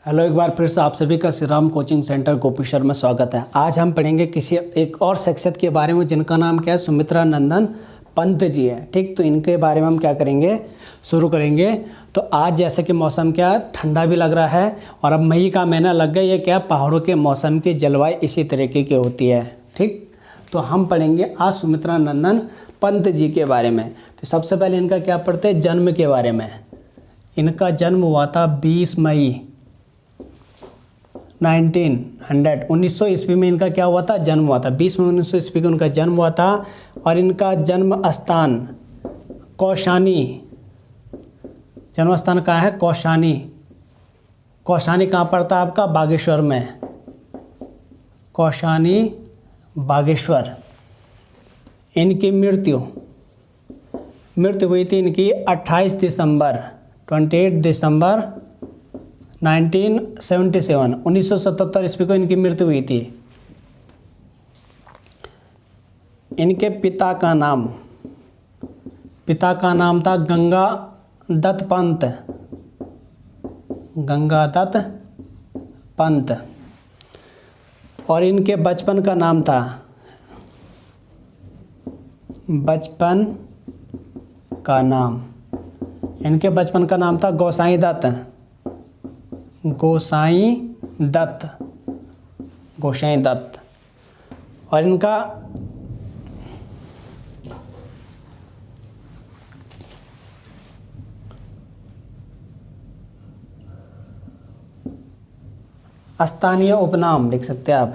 Hello, एक बार फिर से आप सभी का श्री राम कोचिंग सेंटर गोपीश्वर में स्वागत है। आज हम पढ़ेंगे किसी एक और शख्सियत के बारे में जिनका नाम क्या है, सुमित्रा नंदन पंत जी है। ठीक, तो इनके बारे में हम क्या करेंगे, शुरू करेंगे। तो आज जैसे कि मौसम क्या ठंडा भी लग रहा है और अब मई का महीना लग गया। ये क्या पहाड़ों के मौसम की जलवायु इसी तरीके की होती है। ठीक, तो हम पढ़ेंगे आज सुमित्रा नंदन पंत जी के बारे में। तो सबसे पहले इनका क्या पढ़ते हैं, जन्म के बारे में। इनका जन्म हुआ था 20 मई 1900 ईस्वी में। इनका क्या हुआ था, जन्म हुआ था 20 मई 1900 ईस्वी को इनका जन्म हुआ था। और इनका जन्म स्थान कौशानी, जन्म स्थान कहाँ है, कौशानी। कौशानी कहाँ पड़ता है आपका, बागेश्वर में। कौशानी बागेश्वर। इनकी मृत्यु हुई थी इनकी 28 दिसंबर 1977 1977 ईस्वी को इनकी मृत्यु हुई थी। इनके पिता का नाम था गंगादत्त पंत। गंगादत्त पंत। और इनके बचपन का नाम था, इनके बचपन का नाम था गोसाई दत्त। और इनका स्थानीय उपनाम लिख सकते हैं आप,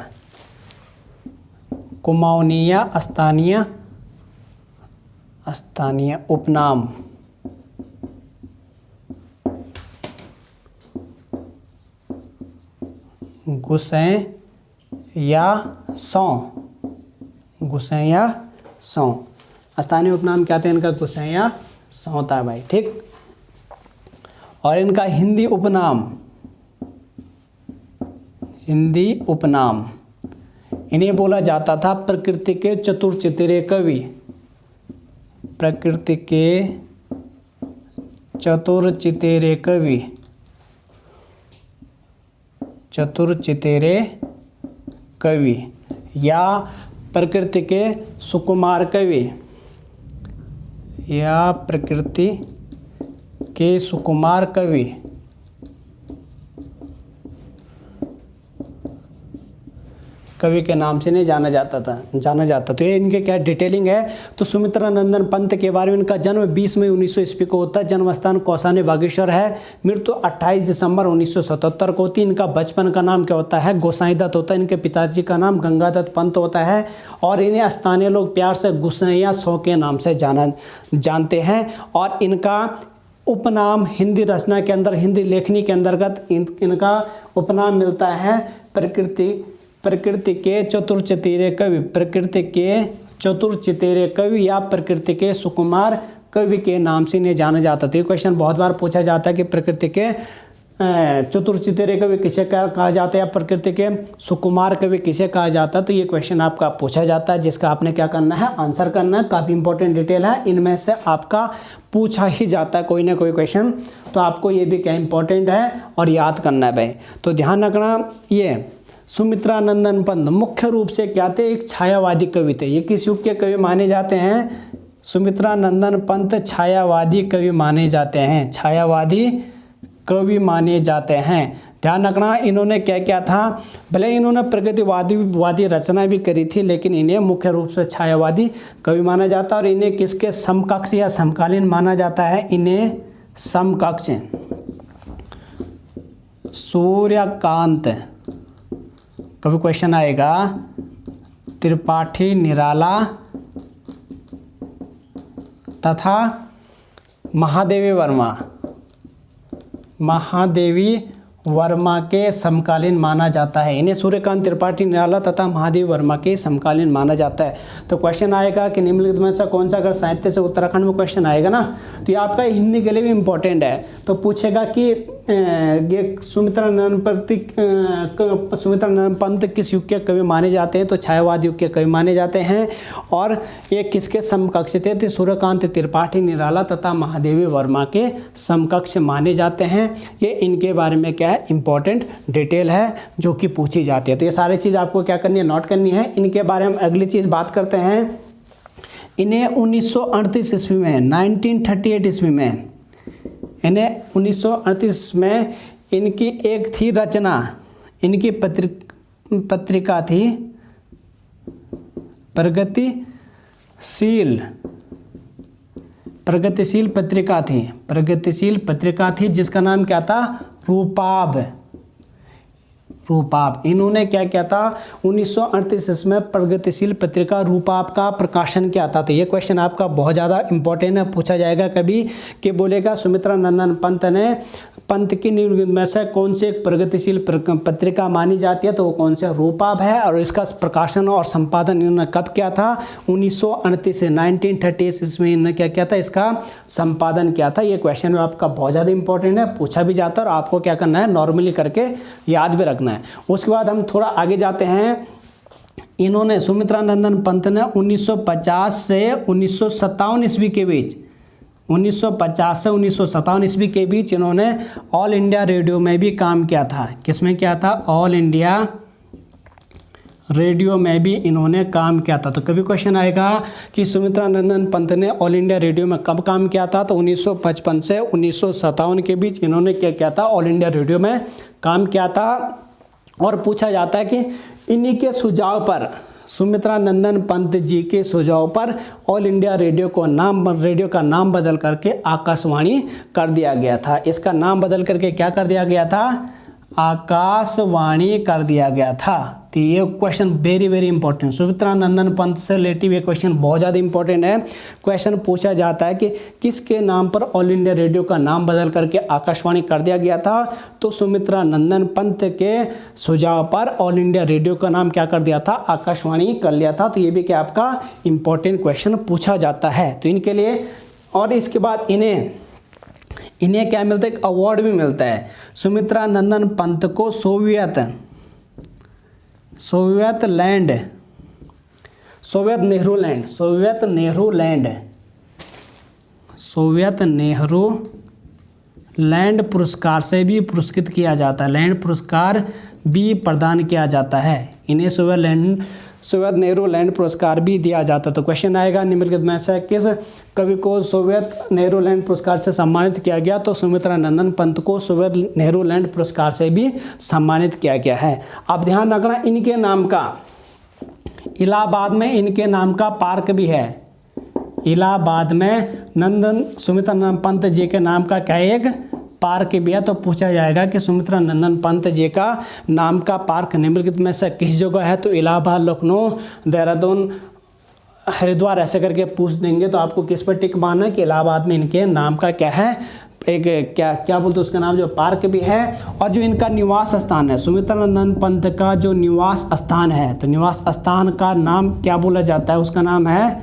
कुमाऊनिया स्थानीय उपनाम। गुसैया सौ। स्थानीय उपनाम क्या था इनका, गुसैया सौ था भाई। ठीक, और इनका हिंदी उपनाम इन्हें बोला जाता था प्रकृति के चतुर-चितीरे कवि। प्रकृति के चतुर-चितीरे कवि या प्रकृति के सुकुमार कवि, कवि के नाम से नहीं जाना जाता। तो ये इनके क्या डिटेलिंग है। तो सुमित्रा नंदन पंत के बारे में, इनका जन्म 20 मई 1900 ईस्वी को होता है। जन्म स्थान कौसानी बागेश्वर है। मृत्यु 28 दिसंबर 1977 को होती है। इनका बचपन का नाम क्या होता है, गोसाई दत्त होता है। इनके पिताजी का नाम गंगादत्त पंत होता है। और इन्हें स्थानीय लोग प्यार से गुसैया सौ के नाम से जानते हैं। और इनका उपनाम हिंदी रचना के अंदर, हिंदी लेखनी के अंतर्गत इनका उपनाम मिलता है प्रकृति के चतुर-चितीरे कवि या प्रकृति के सुकुमार कवि के नाम से इन्हें जाना जाता था। ये क्वेश्चन बहुत बार पूछा जाता है कि प्रकृति के चतुर-चितीरे कवि किसे कहा जाता है या प्रकृति के सुकुमार कवि किसे कहा जाता है। तो ये क्वेश्चन आपका पूछा जाता है, जिसका आपने क्या करना है, आंसर करना है। काफ़ी इंपॉर्टेंट डिटेल है, इनमें से आपका पूछा ही जाता है कोई ना कोई क्वेश्चन। तो आपको ये भी क्या इंपॉर्टेंट है और याद करना है भाई। तो ध्यान रखना, ये सुमित्रा नंदन पंत मुख्य रूप से क्या थे, एक छायावादी कवि थे। ये किस युग के कवि माने जाते हैं, सुमित्रा नंदन पंत छायावादी कवि माने जाते हैं। ध्यान रखना, इन्होंने क्या क्या था, भले इन्होंने प्रगतिवादी रचना भी करी थी, लेकिन इन्हें मुख्य रूप से छायावादी कवि माना जाता है। और इन्हें किसके समकक्ष या समकालीन माना जाता है, इन्हें समकक्ष सूर्यकांत, कभी क्वेश्चन आएगा, त्रिपाठी निराला तथा महादेवी वर्मा के समकालीन माना जाता है। इन्हें सूर्यकांत, त्रिपाठी निराला तथा महादेवी वर्मा के समकालीन माना जाता है। तो क्वेश्चन आएगा कि निम्नलिखित में से कौन सा, अगर साहित्य से उत्तराखंड में क्वेश्चन आएगा ना, तो ये आपका हिंदी के लिए भी इम्पोर्टेंट है। तो पूछेगा कि ये सुमित्रानंद पंत किस युग के कवि माने जाते हैं? तो छायावाद युग के कवि माने जाते हैं। और ये किसके समकक्ष थे? तो सूर्यकांत त्रिपाठी निराला तथा महादेवी वर्मा के समकक्ष माने जाते हैं। ये इनके बारे में क्या है, इंपॉर्टेंट डिटेल है जो कि पूछी जाती है। तो ये सारी चीज़ आपको क्या करनी है, नोट करनी है। इनके बारे में अगली चीज़ बात करते हैं। इन्हें 1938 ईस्वी में 1938 ईस्वी में इन्हें 1938 में इनकी एक थी रचना, इनकी पत्रिका थी प्रगतिशील पत्रिका थी जिसका नाम क्या था, रूपाब। इन्होंने क्या किया था, 1938 में प्रगतिशील पत्रिका रूपाप का प्रकाशन किया था। तो ये क्वेश्चन आपका बहुत ज़्यादा इंपॉर्टेंट है, पूछा जाएगा कभी कि बोलेगा सुमित्रानंदन पंत की निम्नलिखित में से कौन से एक प्रगतिशील पत्रिका मानी जाती है? तो वो कौन से, रूपाप है। और इसका प्रकाशन और संपादन इन्होंने कब किया था? 1938 से 1938 इसमें इन्होंने क्या किया था, इसका संपादन किया था। ये क्वेश्चन आपका बहुत ज़्यादा इंपॉर्टेंट है, पूछा भी जाता है और आपको क्या करना है, नॉर्मली करके याद भी रखना है। उसके बाद हम थोड़ा आगे जाते हैं। इन्होंने सुमित्रानंदन पंत ने 1950 से 1957 ईस्वी के बीच 1950 से 1957 ईस्वी के बीच इन्होंने ऑल इंडिया रेडियो में भी काम किया था। किसमें किया था? ऑल इंडिया रेडियो में भी इन्होंने काम किया था। तो कभी क्वेश्चन आएगा कि सुमित्रानंदन पंत ने ऑल इंडिया रेडियो में कब काम किया था? तो 1955 से 1957 के बीच इन्होंने क्या किया था, ऑल इंडिया रेडियो में काम किया था। और पूछा जाता है कि इन्हीं के सुझाव पर, सुमित्रानंदन पंत जी के सुझाव पर ऑल इंडिया रेडियो का नाम बदल करके आकाशवाणी कर दिया गया था। इसका नाम बदल करके क्या कर दिया गया था? आकाशवाणी कर दिया गया था। तो ये question very very important, Sumitranandan Pant से रिलेटिव ये क्वेश्चन बहुत ज़्यादा इंपॉर्टेंट है। क्वेश्चन पूछा जाता है कि किसके नाम पर ऑल इंडिया रेडियो का नाम बदल करके आकाशवाणी कर दिया गया था? तो सुमित्रानंदन पंत के सुझाव पर ऑल इंडिया रेडियो का नाम क्या कर दिया था, आकाशवाणी कर लिया था। तो ये भी क्या आपका इंपॉर्टेंट क्वेश्चन पूछा जाता है तो इनके लिए। और इसके बाद इन्हें क्या मिलता है, एक अवार्ड भी मिलता है। सुमित्रानंदन पंत को सोवियत नेहरू लैंड पुरस्कार से भी पुरस्कृत किया जाता है, लैंड पुरस्कार भी प्रदान किया जाता है। इन्हें सोवियत नेहरू लैंड पुरस्कार भी दिया जाता है। तो क्वेश्चन आएगा निम्नलिखित में से किस कवि को सोवियत नेहरू लैंड पुरस्कार से सम्मानित किया गया? तो सुमित्रानंदन पंत को सोवियत नेहरू लैंड पुरस्कार से भी सम्मानित किया गया है। अब ध्यान रखना, इनके नाम का इलाहाबाद में इनके नाम का पार्क भी है। इलाहाबाद में सुमित्रानंदन पंत जी के नाम का क्या एक पार्क भी है। तो पूछा जाएगा कि सुमित्रानंदन पंत जी का नाम का पार्क निम्नलिखित में से किस जगह है? तो इलाहाबाद, लखनऊ, देहरादून, हरिद्वार ऐसे करके पूछ देंगे तो आपको किस पर टिक मारना है कि इलाहाबाद में इनके नाम का क्या है, एक क्या बोलते हैं उसका नाम, जो पार्क भी है। और जो इनका निवास स्थान है, सुमित्रानंदन पंत का जो निवास स्थान है, तो निवास स्थान का नाम क्या बोला जाता है? उसका नाम है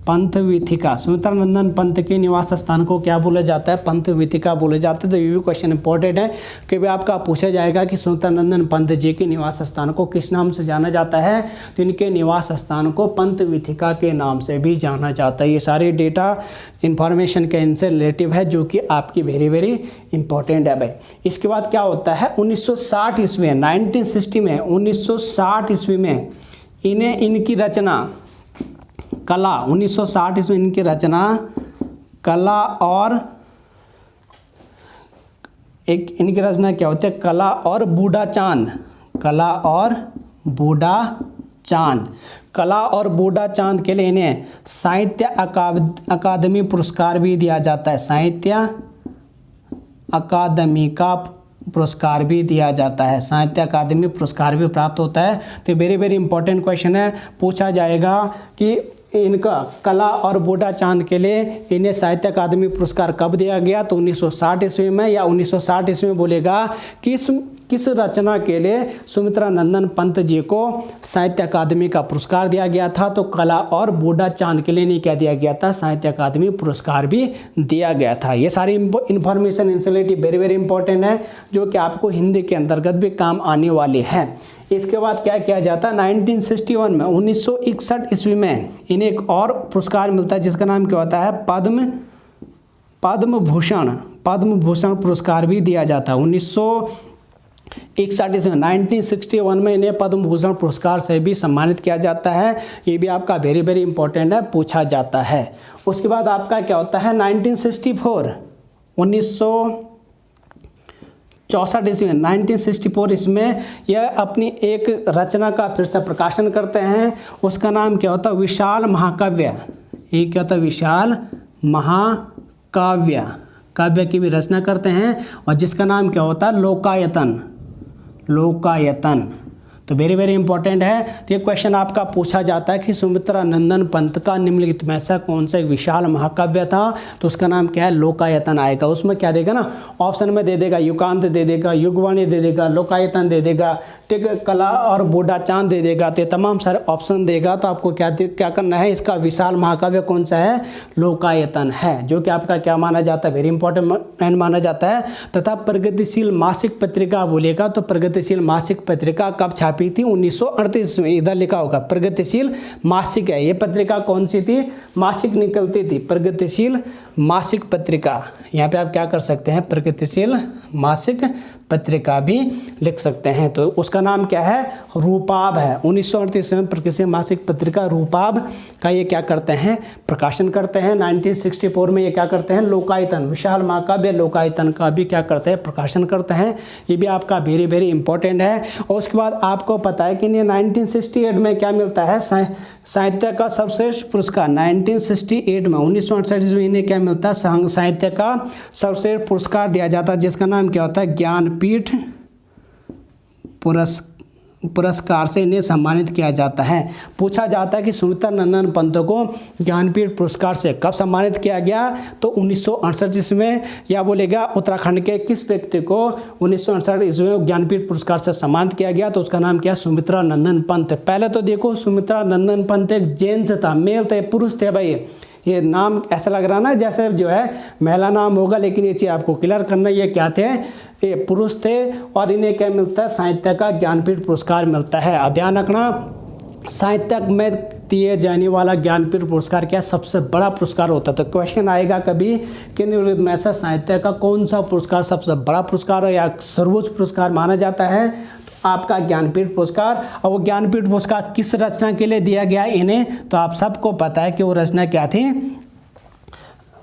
पंथवीथिका। सुमित्रानंदन पंत के निवास स्थान को क्या बोला जाता है? पंथवीथिका बोले जाते हैं। तो ये भी क्वेश्चन इंपॉर्टेंट है कि भी आपका पूछा जाएगा कि सुमित्रानंदन पंत जी के निवास स्थान को किस नाम से जाना जाता है? तो इनके निवास स्थान को पंथवीथिका के नाम से भी जाना जाता है। ये सारे डेटा इंफॉर्मेशन के इनसे रिलेटिव है जो कि आपकी वेरी वेरी इंपॉर्टेंट है भाई। इसके बाद क्या होता है, 1960 ईस्वी में 1960 ईस्वी में इनकी रचना कला, 1960 ईस्वी में इनकी रचना कला और इनकी रचना क्या होती है, कला और बूढ़ा चांद के लिए इन्हें साहित्य अकादमी पुरस्कार भी दिया जाता है। साहित्य अकादमी का पुरस्कार भी दिया जाता है, साहित्य अकादमी पुरस्कार भी प्राप्त होता है। तो वेरी वेरी इंपॉर्टेंट क्वेश्चन है, पूछा जाएगा कि इनका कला और बूढ़ा चांद के लिए इन्हें साहित्य अकादमी पुरस्कार कब दिया गया? तो 1960 ईस्वी में, या 1960 ईस्वी में बोलेगा किस रचना के लिए सुमित्रा नंदन पंत जी को साहित्य अकादमी का पुरस्कार दिया गया था? तो कला और बूढ़ा चांद के लिए नहीं क्या दिया गया था, साहित्य अकादमी पुरस्कार भी दिया गया था। ये सारी इंफॉर्मेशन इंसुलेटी वेरी वेरी इंपॉर्टेंट है, जो कि आपको हिंदी के अंतर्गत भी काम आने वाली है। इसके बाद क्या किया जाता है, 1961 में 1961 ईस्वी में इन्हें एक और पुरस्कार मिलता है जिसका नाम क्या होता है, पद्म भूषण पुरस्कार भी दिया जाता है। 1961 ईस्वी 1961 में इन्हें पद्म भूषण पुरस्कार से भी सम्मानित किया जाता है। ये भी आपका वेरी वेरी इंपॉर्टेंट है, पूछा जाता है। उसके बाद आपका क्या होता है, 1964 1964 इसमें यह अपनी एक रचना का फिर से प्रकाशन करते हैं। उसका नाम क्या होता है, विशाल महाकाव्य। ये क्या होता है, विशाल महाकाव्य, काव्य की भी रचना करते हैं, और जिसका नाम क्या होता है, लोकायतन। तो वेरी वेरी इंपॉर्टेंट है। तो ये क्वेश्चन आपका पूछा जाता है कि सुमित्रा नंदन पंत का निम्नलिखित में से कौन सा एक विशाल महाकाव्य था? तो उसका नाम क्या है, लोकायतन आएगा। उसमें क्या देगा ना, ऑप्शन में दे देगा युगांत दे देगा, युगवाणी दे देगा, लोकायतन दे देगा, ठीक, कला और बूढ़ा चांद दे देगा। तो तमाम सारे ऑप्शन देगा। तो आपको क्या करना है, इसका विशाल महाकाव्य कौन सा है, लोकायतन है, जो कि आपका क्या माना जाता है, वेरी इंपॉर्टेंट माना जाता है। तथा प्रगतिशील मासिक पत्रिका बोलेगा तो प्रगतिशील मासिक पत्रिका कब छापी थी, 1938 में। इधर लिखा होगा प्रगतिशील मासिक है, ये पत्रिका कौन सी थी, मासिक निकलती थी, प्रगतिशील मासिक पत्रिका। यहाँ पे आप क्या कर सकते हैं, प्रगतिशील मासिक पत्रिका भी लिख सकते हैं। तो उसका नाम क्या है, रूपाब है। 1938 में प्रगतिशील मासिक पत्रिका रूपाब का ये क्या करते हैं, प्रकाशन करते हैं। 1964 में ये क्या करते हैं, लोकायतन, विशाल महाकाव्य लोकायतन का भी क्या करते हैं, प्रकाशन करते हैं। ये भी आपका वेरी वेरी इंपॉर्टेंट है। और उसके बाद आपको पता है कि 1968 में क्या मिलता है, साहित्य का सर्वश्रेष्ठ पुरस्कार। 1968 में 1968 में इन्हें क्या मिलता है, साहित्य का सर्वश्रेष्ठ पुरस्कार दिया जाता है, जिसका नाम क्या होता है, ज्ञानपीठ पुरस्कार से इन्हें सम्मानित किया जाता है। पूछा जाता है कि सुमित्रा नंदन पंत को ज्ञानपीठ पुरस्कार से कब सम्मानित किया गया? तो 1968 ईस्वी, या बोलेगा उत्तराखंड के किस व्यक्ति को 1968 ईस्वी में ज्ञानपीठ पुरस्कार से सम्मानित किया गया? तो उसका नाम क्या, सुमित्रा नंदन पंत। पहले तो देखो, सुमित्रा नंदन पंत एक जेंट्स था, मेल थे, पुरुष थे भाई। ये नाम ऐसा लग रहा ना जैसे जो है महिला नाम होगा, लेकिन ये चीज़ आपको क्लियर करना, ये क्या थे, ये पुरुष थे। और इन्हें क्या मिलता है, साहित्य का ज्ञानपीठ पुरस्कार मिलता है। ध्यान रखना, साहित्य में दिए जाने वाला ज्ञानपीठ पुरस्कार क्या सबसे बड़ा पुरस्कार होता है। तो क्वेश्चन आएगा कभी कि निम्नलिखित में से साहित्य का कौन सा पुरस्कार सबसे बड़ा पुरस्कार है या सर्वोच्च पुरस्कार माना जाता है? तो आपका ज्ञानपीठ पुरस्कार। और वो ज्ञानपीठ पुरस्कार किस रचना के लिए दिया गया इन्हें? तो आप सबको पता है कि वो रचना क्या थी,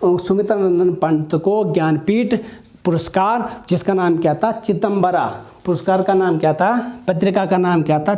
सुमित्रा नंदन पंत को ज्ञानपीठ पुरस्कार, जिसका नाम क्या था, चिदम्बरा। पुरस्कार का नाम क्या था, पत्रिका का नाम क्या था,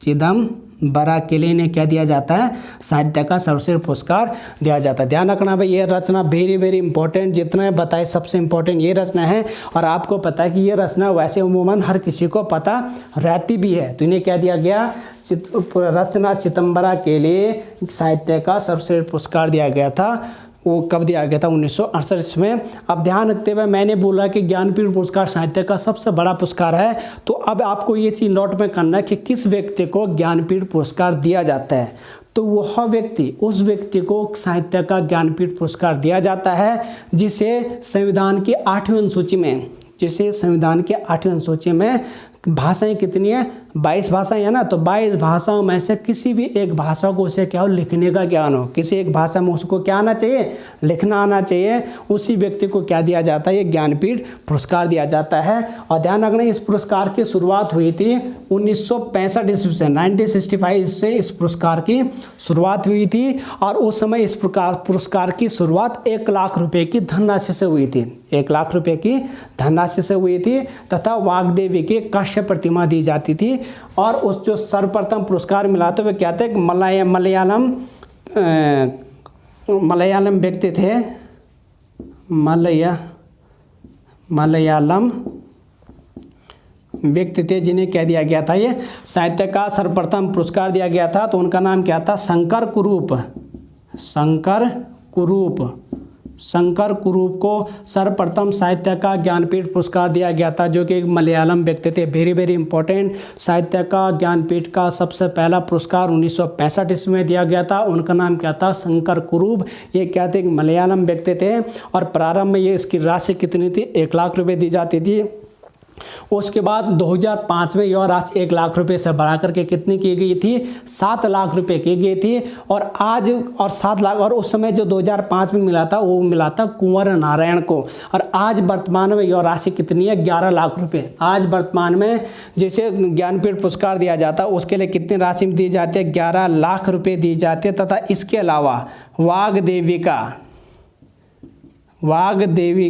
चिदम्बरा के लिए इन्हें क्या दिया जाता है, साहित्य का सर्वश्रेष्ठ पुरस्कार दिया जाता है। ध्यान रखना भाई, ये रचना वेरी वेरी इंपॉर्टेंट, जितना बताए सबसे इंपॉर्टेंट ये रचना है। और आपको पता है कि ये रचना वैसे उमूमन हर किसी को पता रहती भी है। तो इन्हें क्या दिया गया, रचना चिदम्बरा के लिए साहित्य का सर्वश्रेष्ठ पुरस्कार दिया गया था। वो कब दिया गया था, 1968 में। अब ध्यान रखते हुए मैंने बोला कि ज्ञानपीठ पुरस्कार साहित्य का सबसे बड़ा पुरस्कार है। तो अब आपको ये चीज़ नोट में करना है कि किस व्यक्ति को ज्ञानपीठ पुरस्कार दिया जाता है। तो वह व्यक्ति, उस व्यक्ति को साहित्य का ज्ञानपीठ पुरस्कार दिया जाता है जिसे संविधान की 8वीं अनुसूची में, जिसे संविधान के 8वीं अनुसूची में भाषाएं कितनी है, 22 भाषाएं है ना। तो 22 भाषाओं में से किसी भी एक भाषा को उसे क्या हो, लिखने का ज्ञान हो, किसी एक भाषा में उसको क्या आना चाहिए, लिखना आना चाहिए। उसी व्यक्ति को क्या दिया जाता है, ये ज्ञानपीठ पुरस्कार दिया जाता है। और ध्यान रखना, इस पुरस्कार की शुरुआत हुई थी 1965 ईस्वी से, 1965 से इस पुरस्कार की शुरुआत हुई थी। और उस समय इस पुरस्कार की शुरुआत 1 लाख रुपए की धनराशि से हुई थी, 1 लाख रुपए की धनराशि से हुई थी। तथा वाग्देवी की कांस्य प्रतिमा दी जाती थी। और उस जो सर्वप्रथम पुरस्कार मिला तो वे क्या थे, मलयालम व्यक्ति थे, मलयालम व्यक्ति थे, जिन्हें क्या दिया गया था, ये साहित्य का सर्वप्रथम पुरस्कार दिया गया था। तो उनका नाम क्या था, शंकर कुरूप शंकर कुरूप को सर्वप्रथम साहित्य का ज्ञानपीठ पुरस्कार दिया गया था, जो कि एक मलयालम व्यक्ति थे। वेरी वेरी इंपॉर्टेंट, साहित्य का ज्ञानपीठ का सबसे पहला पुरस्कार 1965 ईस्वी में दिया गया था। उनका नाम क्या था? शंकर कुरूप। ये क्या थे? एक मलयालम व्यक्ति थे। और प्रारंभ में ये इसकी राशि कितनी थी? 1 लाख रुपये दी जाती थी। उसके बाद 2005 में यह राशि 1 लाख रुपए से बढ़ा करके कितनी की गई थी? 7 लाख रुपए की गई थी। और आज 7 लाख, और उस समय जो 2005 में मिला था वो मिला था कुंवर नारायण को। और आज वर्तमान में यह राशि कितनी है? 11 लाख रुपए। आज वर्तमान में जैसे ज्ञानपीठ पुरस्कार दिया जाता है उसके लिए कितनी राशि दी जाती है? 11 लाख रुपये दी जाती है। तथा इसके अलावा वाग्देवी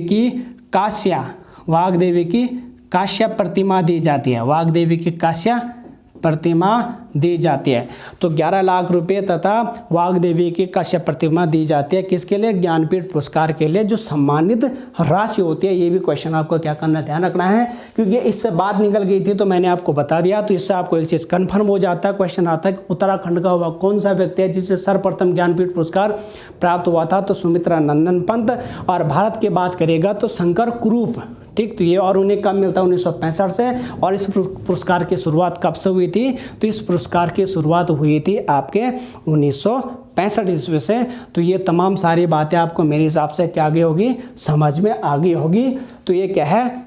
की काश्य प्रतिमा दी जाती है। वाग्देवी की काश्य प्रतिमा दी जाती है। तो 11 लाख रुपए तथा वाग्देवी की काश्य प्रतिमा दी जाती है। किसके लिए? ज्ञानपीठ पुरस्कार के लिए, जो सम्मानित राशि होती है। ये भी क्वेश्चन आपको क्या करना है? ध्यान रखना है, क्योंकि इससे बात निकल गई थी तो मैंने आपको बता दिया। तो इससे आपको एक चीज़ कन्फर्म हो जाता है। क्वेश्चन आता है कि उत्तराखंड का वह कौन सा व्यक्ति है जिसे सर्वप्रथम ज्ञानपीठ पुरस्कार प्राप्त हुआ था? तो सुमित्रा नंदन पंत। और भारत की बात करेगा तो शंकर कुरूप। ठीक, तो ये और उन्हें कब मिलता है? 1965 से। और इस पुरस्कार की शुरुआत कब से हुई थी? तो इस पुरस्कार की शुरुआत हुई थी आपके 1965 ईस्वी से। तो ये तमाम सारी बातें आपको मेरे हिसाब से क्या आगे होगी? समझ में आ गई होगी। तो ये क्या है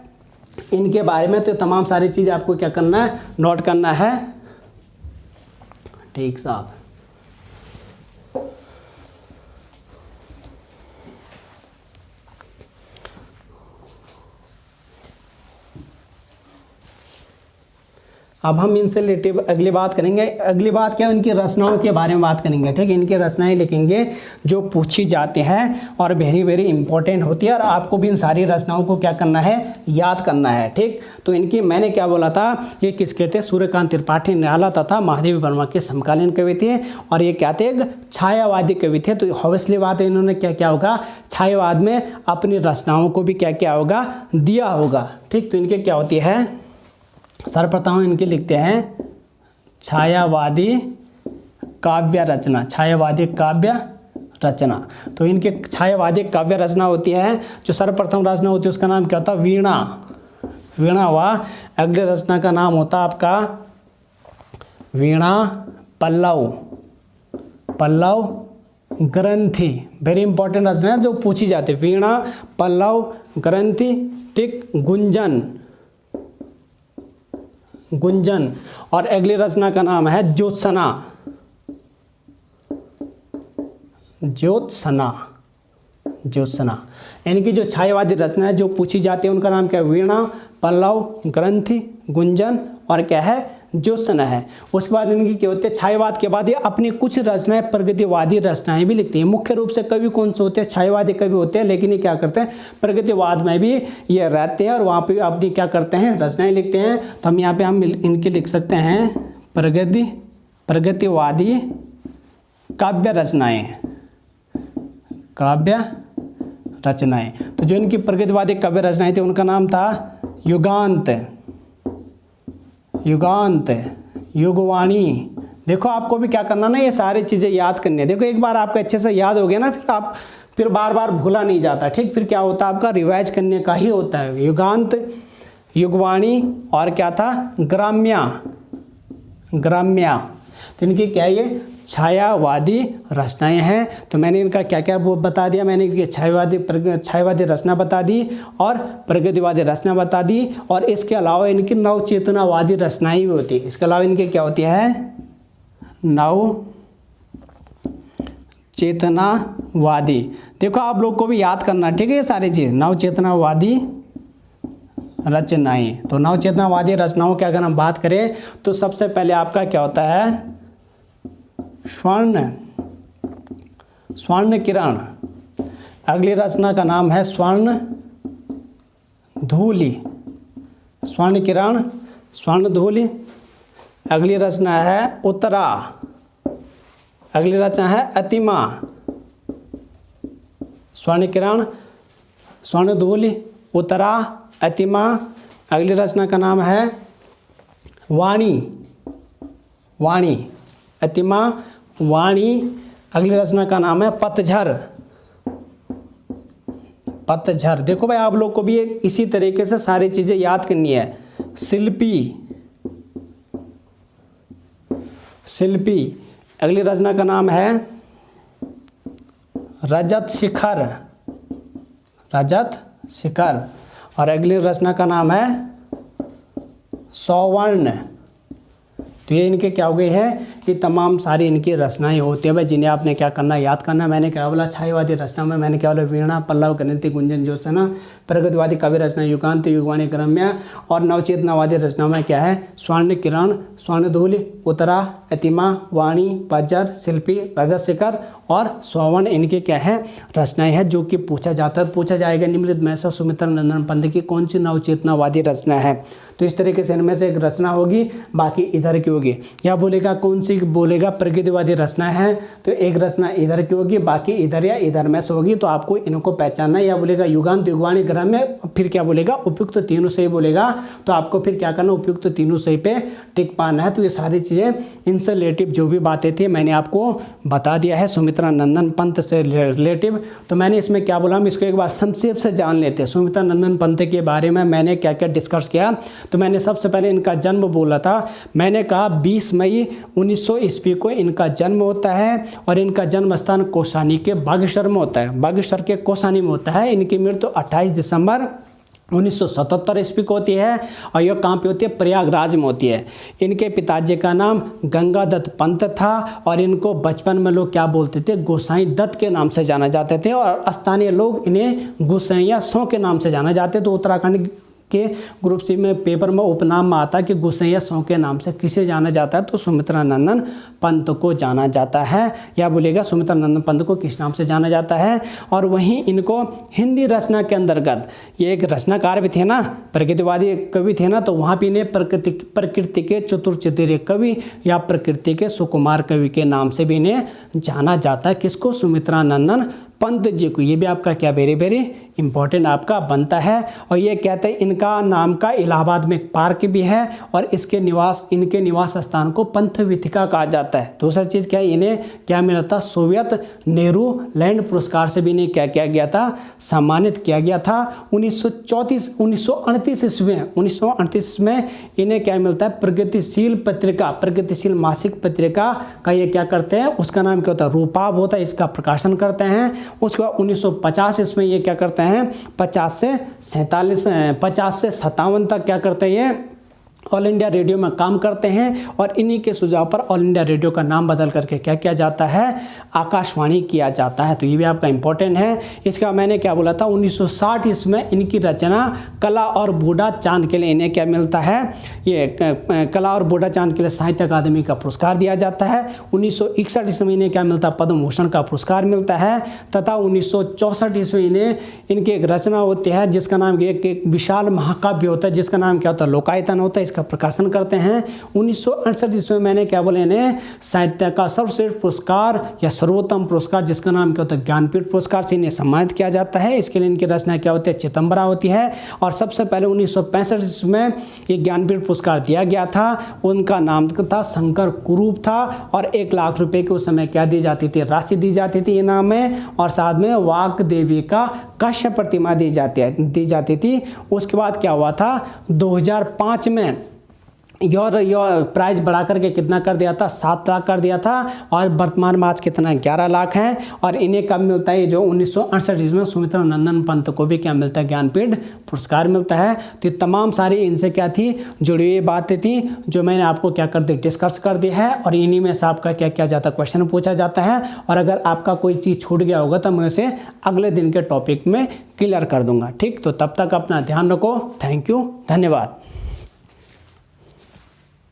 इनके बारे में? तो तमाम सारी चीज़ आपको क्या करना है? नोट करना है। ठीक साहब। अब हम इनसे रिलेटिव अगली बात करेंगे। अगली बात क्या है? इनकी रचनाओं के बारे में बात करेंगे। ठीक है, इनकी रचनाएं लिखेंगे जो पूछी जाती हैं और वेरी वेरी इंपॉर्टेंट होती है। और आपको भी इन सारी रचनाओं को क्या करना है? याद करना है। ठीक, तो इनकी मैंने क्या बोला था? ये किसके थे? सूर्यकांत त्रिपाठी निराला तथा महादेवी वर्मा के समकालीन कवि थे। और ये क्या थे? एक छायावादी कवि थे। तो ऑब्वियसली बात है, इन्होंने क्या क्या होगा? छायावाद में अपनी रचनाओं को भी क्या क्या होगा? दिया होगा। ठीक, तो इनके क्या होती है? सर्वप्रथम इनके लिखते हैं छायावादी काव्य रचना। छायावादी काव्य रचना। तो इनके छायावादी काव्य रचना होती है। जो सर्वप्रथम रचना होती है उसका नाम क्या होता है? वीणा। वीणा हुआ। अगले रचना का नाम होता आपका वीणा पल्लव। पल्लव ग्रंथि। वेरी इंपॉर्टेंट रचना है जो पूछी जाती है। वीणा पल्लव ग्रंथि। ठीक, गुंजन। गुंजन। और अगली रचना का नाम है ज्योत्सना। ज्योत्सना। ज्योत्सना। इनकी जो छायावादी रचना है जो पूछी जाती है उनका नाम क्या है? वीणा पल्लव ग्रंथि गुंजन और क्या है? ज्योत्सना है। उसके बाद इनकी क्या होती है? छायावाद के बाद ये अपनी कुछ रचनाएं प्रगतिवादी रचनाएं भी लिखती हैं। मुख्य रूप से कवि कौन से होते हैं? छायावादी कवि होते हैं। लेकिन ये क्या करते हैं? प्रगतिवाद में भी ये रहते हैं और वहाँ पे अपनी क्या करते हैं? रचनाएं लिखते हैं। तो हम यहाँ पे हम इनके लिख सकते हैं प्रगतिवादी काव्य रचनाएं। काव्य रचनाएं। तो जो इनकी प्रगतिवादी काव्य रचनाएं थी उनका नाम था युगांत। युगांत, युगवाणी। देखो आपको भी क्या करना ना, ये सारी चीज़ें याद करनी है। देखो एक बार आपको अच्छे से याद हो गया ना, फिर बार बार भूला नहीं जाता। ठीक, फिर क्या होता है? आपका रिवाइज करने का ही होता है। युगांत, युगवाणी और क्या था? ग्राम्या। ग्राम्या। तो इनकी क्या है? ये छायावादी रचनाएं हैं। तो मैंने इनका क्या क्या वो बता दिया। मैंने छायावादी रचना बता दी और प्रगतिवादी रचना बता दी। और इसके अलावा इनकी नवचेतनावादी रचनाएं भी होती है। इसके अलावा इनके क्या होती है? नवचेतनावादी। देखो आप लोग को भी याद करना, ठीक है, ये सारी चीज़। नवचेतनावादी रचनाएं। तो नवचेतनावादी रचनाओं की अगर हम बात करें तो सबसे पहले आपका क्या होता है? स्वर्ण किरण। अगली रचना का नाम है स्वर्ण धूलि। स्वर्ण किरण, स्वर्ण धूलि। अगली रचना है उत्तरा। अगली रचना है अतिमा। स्वर्ण किरण, स्वर्ण धूलि, उत्तरा, अतिमा। अगली रचना का नाम है वाणी। वाणी, अतिमा, वाणी। अगली रचना का नाम है पतझर। पतझर। देखो भाई आप लोग को भी इसी तरीके से सारी चीजें याद करनी है। शिल्पी। अगली रचना का नाम है रजत शिखर। और अगली रचना का नाम है सौवर्ण। तो ये इनके क्या हो गए हैं कि तमाम सारी इनकी रचनाएं होती है भाई, जिन्हें आपने क्या करना, याद करना। मैंने क्या बोला, छायावादी रचना में मैंने क्या बोला, वीणा, पल्लव, गणित, गुंजन, ज्योत्सना। प्रगतिवादी काव्य रचना युगांत, युगवाणी, ग्राम्य। और नवचेतनावादी रचना में क्या है, स्वर्ण किरण, स्वर्णधूलि, उत्तरा, अतिमा, वाणी, पतझर, शिल्पी, रजत शिखर और सौवर्ण इनके क्या है, रचनाएं हैं जो कि पूछा जाएगा निम्नलिखित में से सुमित्रा नंदन पंत की कौन सी नवचेतनावादी रचना है। तो इस तरीके से इनमें से एक रचना होगी, बाकी इधर की होगी। या बोलेगा कौन सी, बोलेगा प्रगतिवादी रचना है तो एक रचना इधर की होगी, बाकी इधर या इधर में से होगी। तो आपको इनको पहचानना है। या बोलेगा युगांत, युगवाणी, ग्राम्य, फिर क्या बोलेगा, उपयुक्त तीनों सही बोलेगा। तो आपको फिर क्या करना, उपयुक्त तीनों सही पे टिक पाना है। तो ये सारी चीज़ें इनसे रिलेटिव जो भी बातें थी मैंने आपको बता दिया है सुमित्रा नंदन पंत से रिलेटिव। तो मैंने इसमें क्या बोला, हम इसको एक बार संक्षेप से जान लेते हैं। सुमित्रा नंदन पंत के बारे में मैंने क्या क्या डिस्कस किया। तो मैंने सबसे पहले इनका जन्म बोला था। मैंने कहा 20 मई 1900 ईस्वी को इनका जन्म होता है और इनका जन्म स्थान कौसानी के बागेश्वर में होता है, बागेश्वर के कौसानी में होता है। इनकी मृत्यु 28 दिसंबर 1977 ईस्वी को होती है और यह कहाँ पे होती है, प्रयागराज में होती है। इनके पिताजी का नाम गंगादत्त पंत था और इनको बचपन में लोग क्या बोलते थे, गोसाई दत्त के नाम से जाना जाते थे और स्थानीय लोग इन्हें गोसाइया सौ के नाम से जाना जाते। तो उत्तराखंड के ग्रुप सी में पेपर में उपनाम में आता कि गोसैया सौ के नाम से किसे जाना जाता है, तो सुमित्रा नंदन पंत को जाना जाता है। या बोलेगा सुमित्रा नंदन पंत को किस नाम से जाना जाता है। और वहीं इनको हिंदी रचना के अंतर्गत, ये एक रचनाकार भी थे ना, प्रकृतिवादी कवि थे ना, तो वहाँ भी इन्हें प्रकृति के चतुर कवि या प्रकृति के सुकुमार कवि के नाम से भी इन्हें जाना जाता है। किसको, सुमित्रा नंदन पंत जी को। ये भी आपका क्या वेरी वेरी इंपॉर्टेंट आपका बनता है। और ये कहते हैं इनका नाम का इलाहाबाद में एक पार्क भी है और इनके निवास स्थान को पंथ वीथिका कहा जाता है। दूसरा चीज़ क्या है, इन्हें क्या मिला था, सोवियत नेहरू लैंड पुरस्कार से भी इन्हें क्या किया गया था, सम्मानित किया गया था। 1938 में इन्हें क्या मिलता है, प्रगतिशील मासिक पत्रिका का ये क्या करते हैं, उसका नाम क्या होता है, रूपाब होता है, इसका प्रकाशन करते हैं। उसके बाद 1950 इसमें ये क्या करते हैं, 50 से 57 तक क्या करते हैं, ये ऑल इंडिया रेडियो में काम करते हैं। और इन्हीं के सुझाव पर ऑल इंडिया रेडियो का नाम बदल करके क्या किया जाता है, आकाशवाणी किया जाता है। तो ये भी आपका इंपॉर्टेंट है। इसका मैंने क्या बोला था, 1960 इसमें इनकी रचना कला और बूढ़ा चांद के लिए इन्हें क्या मिलता है, ये कला और बूढ़ा चांद के लिए साहित्य अकादमी का पुरस्कार दिया जाता है। 1961 ईस्वी में इन्हें क्या मिलता है, पद्म भूषण का पुरस्कार मिलता है। तथा 1964 ईस्वी में इन्हें इनकी एक रचना होती है जिसका नाम एक विशाल महाकाव्य होता है जिसका नाम क्या होता है, लोकायतन होता है, का प्रकाशन करते हैं। 1968 इसमें मैंने क्या बोले, इन्हें साहित्य का सर्वश्रेष्ठ पुरस्कार या सर्वोत्तम पुरस्कार जिसका नाम क्या होता है, ज्ञानपीठ पुरस्कार से इन्हें सम्मानित किया जाता है। इसके लिए इनकी रचना क्या होती है, चितंबरा होती है। और सबसे पहले 1965 में ये ज्ञानपीठ पुरस्कार दिया गया था। उनका नाम था शंकर कुरूप था और 1 लाख रुपए की उस समय क्या दी जाती थी, राशि दी जाती थी इनाम में। और साथ में वाक देवी का काश्य प्रतिमा दी जाती थी। उसके बाद क्या हुआ था, 2005 में योर प्राइस बढ़ा करके कितना कर दिया था, 7 लाख कर दिया था। और वर्तमान में आज कितना 11 लाख है। और इन्हें कब मिलता है, जो 1968 में सुमित्रा नंदन पंत को भी क्या मिलता है, ज्ञानपीठ पुरस्कार मिलता है। तो ये तमाम सारी इनसे क्या थी, जुड़ी हुई बातें थी जो मैंने आपको क्या कर दी, डिस्कस कर दी है। और इन्हीं में से आपका क्या किया जाता है, क्वेश्चन पूछा जाता है। और अगर आपका कोई चीज़ छूट गया होगा तो मैं उसे अगले दिन के टॉपिक में क्लियर कर दूंगा। ठीक, तो तब तक अपना ध्यान रखो। थैंक यू, धन्यवाद।